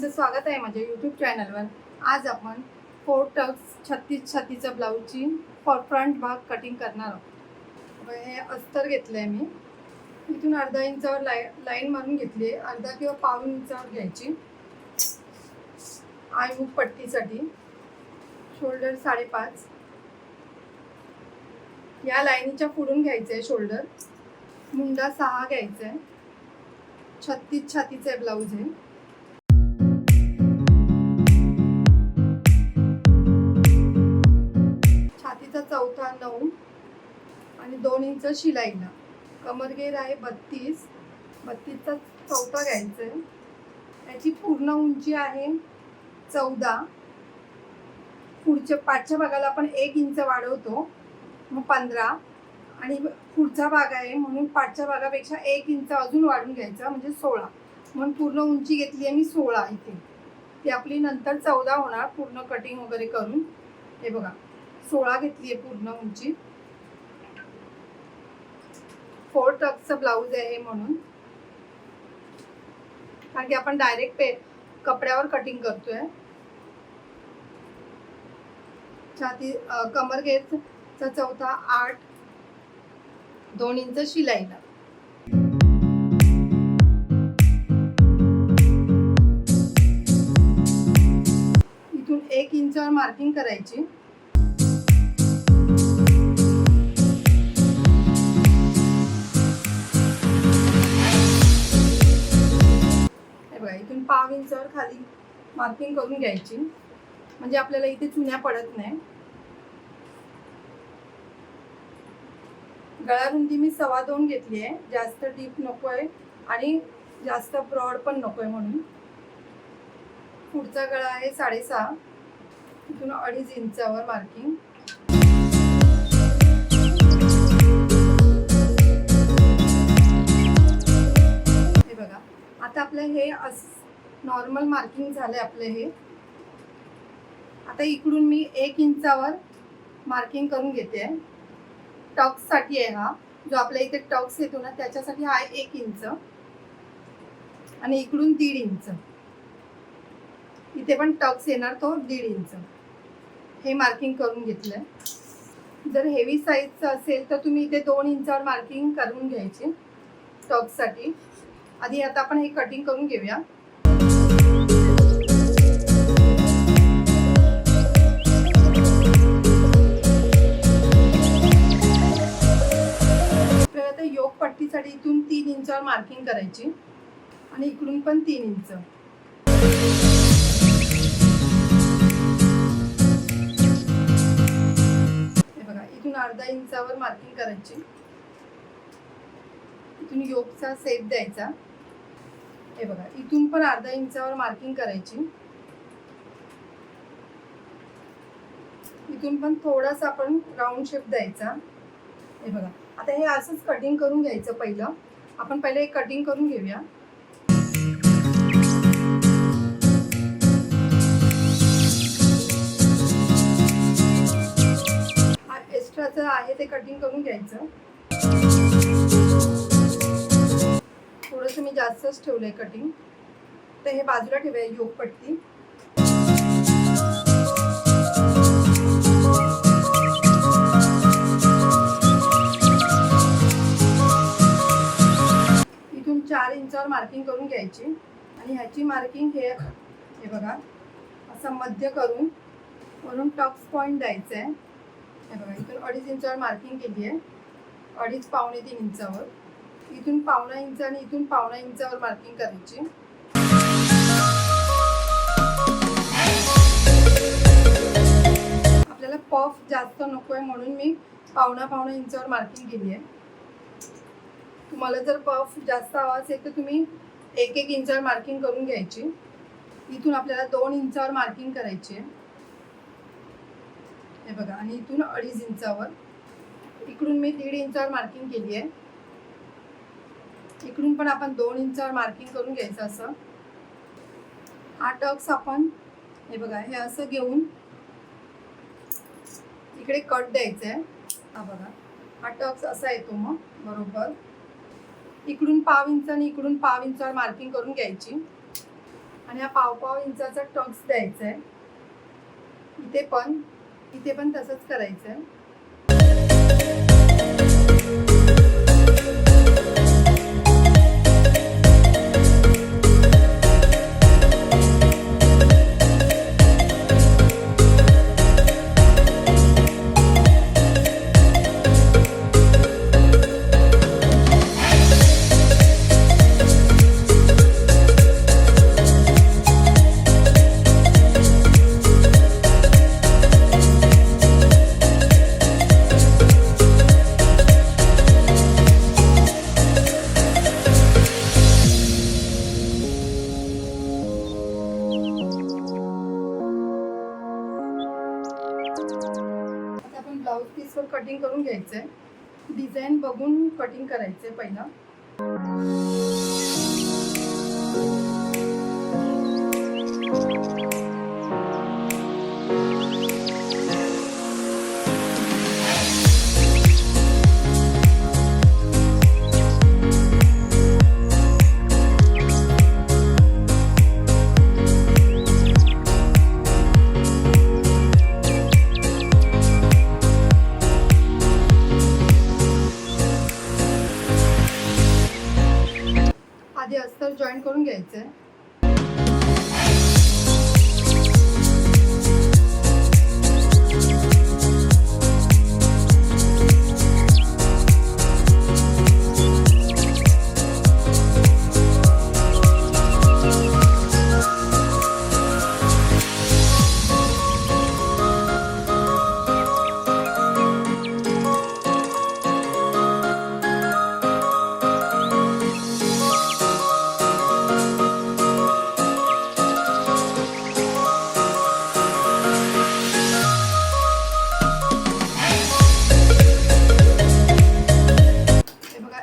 तुमचं स्वागत आहे माझ्या यूट्यूब चॅनलवर। आज आपण 4 टक्स 36 छातीचा ब्लाऊजची फ्रंट भाग कटिंग करणार आहोत। हे अस्तर घेतलंय मी, इथून अर्धा इंचावर लाईन मारून घेतली, अर्धा किंवा पाऊण इंचावर घ्यायची। आयमुख पट्टीसाठी शोल्डर 5.5 या लाईनीच्या पुढून घ्यायचं आहे शोल्डर। मुंडा 6 घ्यायचा आहे। 36 छातीचा ब्लाऊज आहे। छातीचा चौथा 9 आणि 2 इंच शिलाईला। कमरघेर आहे 32, 32चा चौथा घ्यायचा आहे। याची पूर्ण उंची आहे 14। पुढच्या पाठच्या भागाला आपण 1 इंच वाढवतो, मग 15 आणि पुढचा भाग आहे म्हणून पाठच्या भागापेक्षा 1 इंच अजून वाढून घ्यायचा म्हणजे 16। म्हणून पूर्ण उंची घेतली आहे मी 16 इथे। ती आपली नंतर 14 होणार पूर्ण कटिंग वगैरे करून। हे बघा 16 घेतली आहे पूर्ण उंची। 4 टक्सचा ब्लाऊज आहे म्हणून, कारण की आपण डायरेक्ट कपड्यावर कटिंग करतोय। छाती कमरघेरचा चौथा 8, 2 इंच शिलाईला। इथून 1 इंचावर मार्किंग करायची। हे बघा इथून पाव इंचावर खाली मार्किंग करून घ्यायची, म्हणजे आपल्याला इथे चुन्या पडत नाही। गळा रुंदी मी 2.25 घेतली आहे, जास्त डीप नकोय आणि जास्त ब्रॉड पण नकोय म्हणून। पुढचा गळा आहे 6.5, इथून 2.5 इंचावर मार्किंग। हे बघा आता आपलं हे नॉर्मल मार्किंग झालंय आपलं हे। आता इकडून मी 1 इंचावर मार्किंग करून घेते। टक्स साठी आहे हा, जो आपल्या इथे टक्स येतो ना त्याच्यासाठी हा 1 इंच आणि इकडून 1.5 इंच। इथे पण टक्स येणार तो 1.5 इंच। हे मार्किंग करून घेतलंय। जर हेवी साईजचं असेल तर तुम्ही इथे 2 इंचावर मार्किंग करून घ्यायची टक्स साठी। आधी आता आपण हे कटिंग करून घेऊया। योक पट्टीसाठी इथून 3 इंचावर मार्किंग करायची आणि इकडून पण 3 इंच। हे बघा इथून अर्धा इंचावर मार्किंग करायची। इथून योकचा सेप द्यायचा। हे बघा इथून पण अर्धा इंचावर मार्किंग करायची। इथून पण थोडासा आपण राऊंड शेप द्यायचा। हे बघा आता हे असंच कटिंग करून घ्यायचं। आपण पहिले एक कटिंग करून घेऊया। हा एक्स्ट्राचं आहे ते कटिंग करून घ्यायचं। थोडंसं मी जास्तच ठेवलंय कटिंग, तर हे बाजूला ठेवूया योक पट्टी। इथून 4 इंचावर मार्किंग करून घ्यायची आणि ह्याची मार्किंग हे बघा असं मध्य करून वरून टक्स पॉइंट द्यायचं आहे। हे बघा इथून 2.5 इंचावर मार्किंग केली आहे, 2.5 पावणे 3 इंचावर। इथून 1.25 इंच आणि इथून 1.25 इंचावर मार्किंग करायची। आपल्याला पफ जास्त नकोय म्हणून मी 1.25 इंचावर मार्किंग केली आहे। तुम्हाला जर पफ जास्त हवा असेल तर तुम्ही 1-1 इंचावर मार्किंग करून घ्यायची। इथून आपल्याला 2 इंचावर मार्किंग करायची आहे। हे बघा आणि इथून 2.5 इंचावर। इकडून मी 1.5 इंचावर मार्किंग केली आहे। इकडून पण आपण 2 इंचावर मार्किंग करून घ्यायचं असं। हा टक्स आपण हे बघा हे असं घेऊन इकडे कट द्यायचं आहे। हा बघा हा टक्स असा येतो मग बरोबर। इकडून 1.5 इंच आणि इकडून 1.5 इंचावर मार्किंग करून घ्यायची आणि हा पाव इंचाचा टक्स द्यायचा आहे. इथे पण तसंच करायचं आहे. ब्लाउज पीसवर कटिंग करून घ्यायचंय. डिझाईन बघून कटिंग करायचंय पहिला. आधी अस्तर जॉईन करून घ्यायचंय.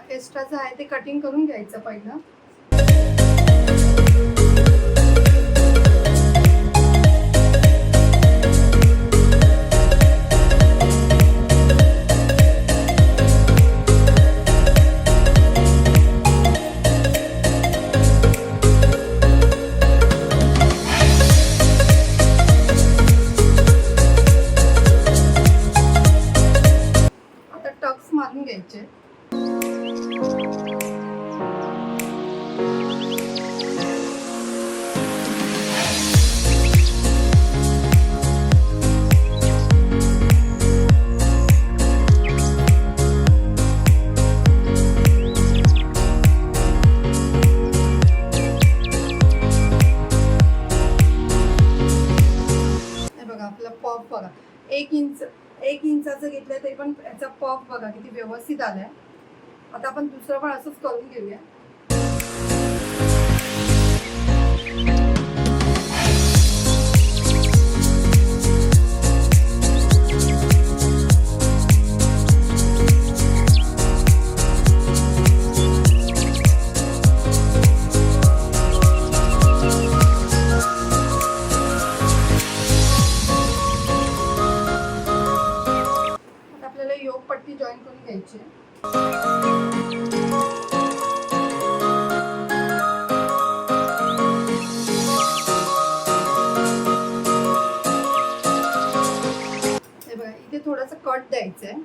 एक्स्ट्राचं आहे ते कटिंग करून घ्यायचं पहिलं. आता टक्स मारून घ्यायचे. आपला पॉप बघा, एक इंचाचं घेतलंय तरी पण याचा पॉप बघा किती व्यवस्थित आलाय. आता आपण दुसरं पण असंच करून घेऊया. योग पट्टी जॉईन करून घ्यायची. हे बघा इथे थोडासा कट द्यायचा आहे.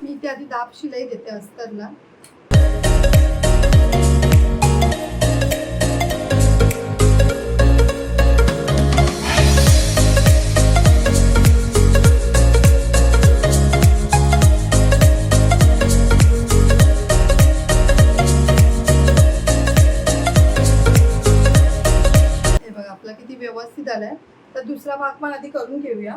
मी इथे आधी दाब शिलाई देते अस्तरला. हे बघा आपला किती व्यवस्थित आलाय. तर दुसरा भाग पण आधी करून घेऊया.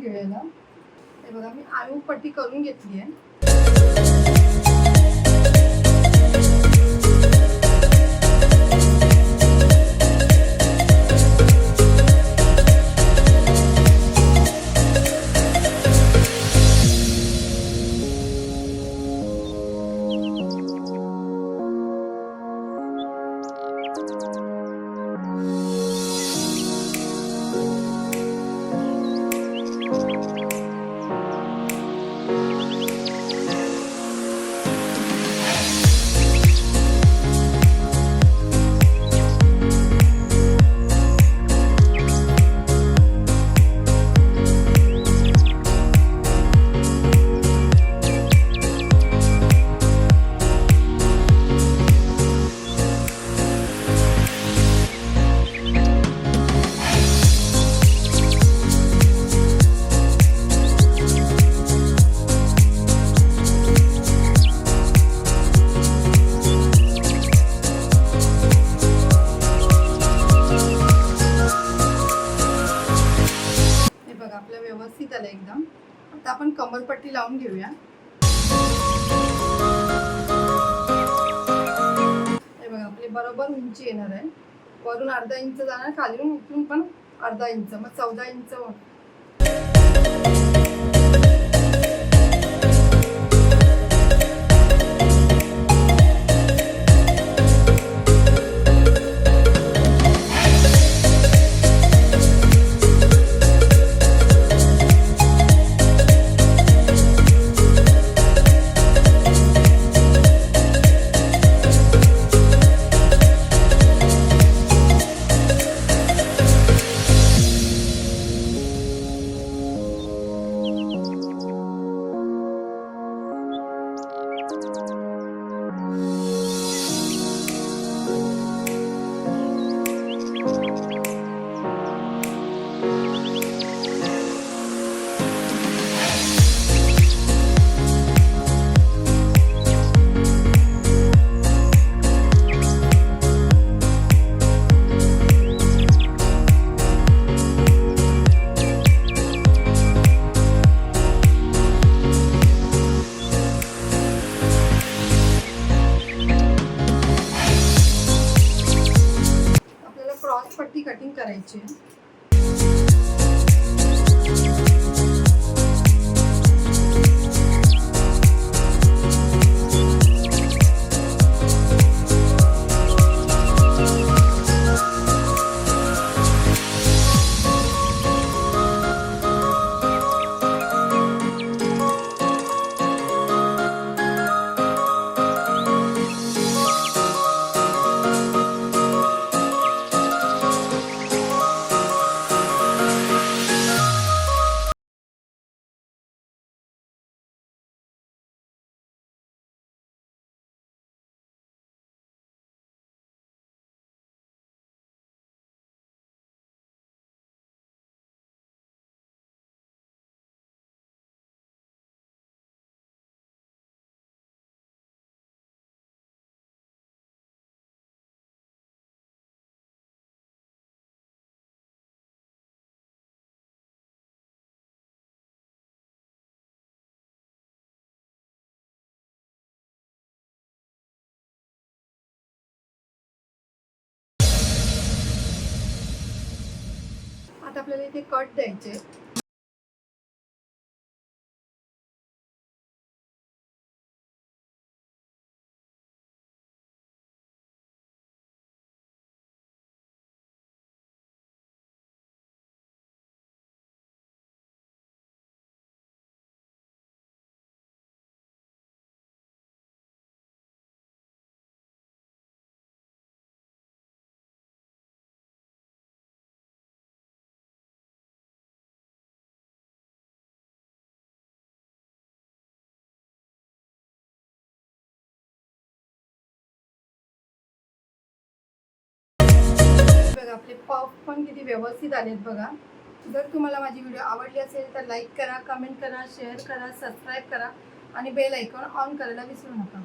घेऊया याला. हे बघा मी आळू पट्टी करून घेतली आहे. व्यवस्थित आलं एकदम. आता आपण कमरपट्टी लावून घेऊया. हे बघा आपली बरोबर उंची येणार आहे. वरून अर्धा इंच जाणार, खालीून उठून पण अर्धा इंच, मग 14 इंच. पट्टी कटिंग करायची आहे. आता आपल्याला इथे कट द्यायचे. आपले पफ पण किती व्यवस्थित आलेत बघा. जर तुम्हाला माझी व्हिडिओ आवडली असेल तर लाईक करा, कमेंट करा, शेअर करा, सबस्क्राईब करा आणि बेल आयकॉन ऑन करायला विसरू नका.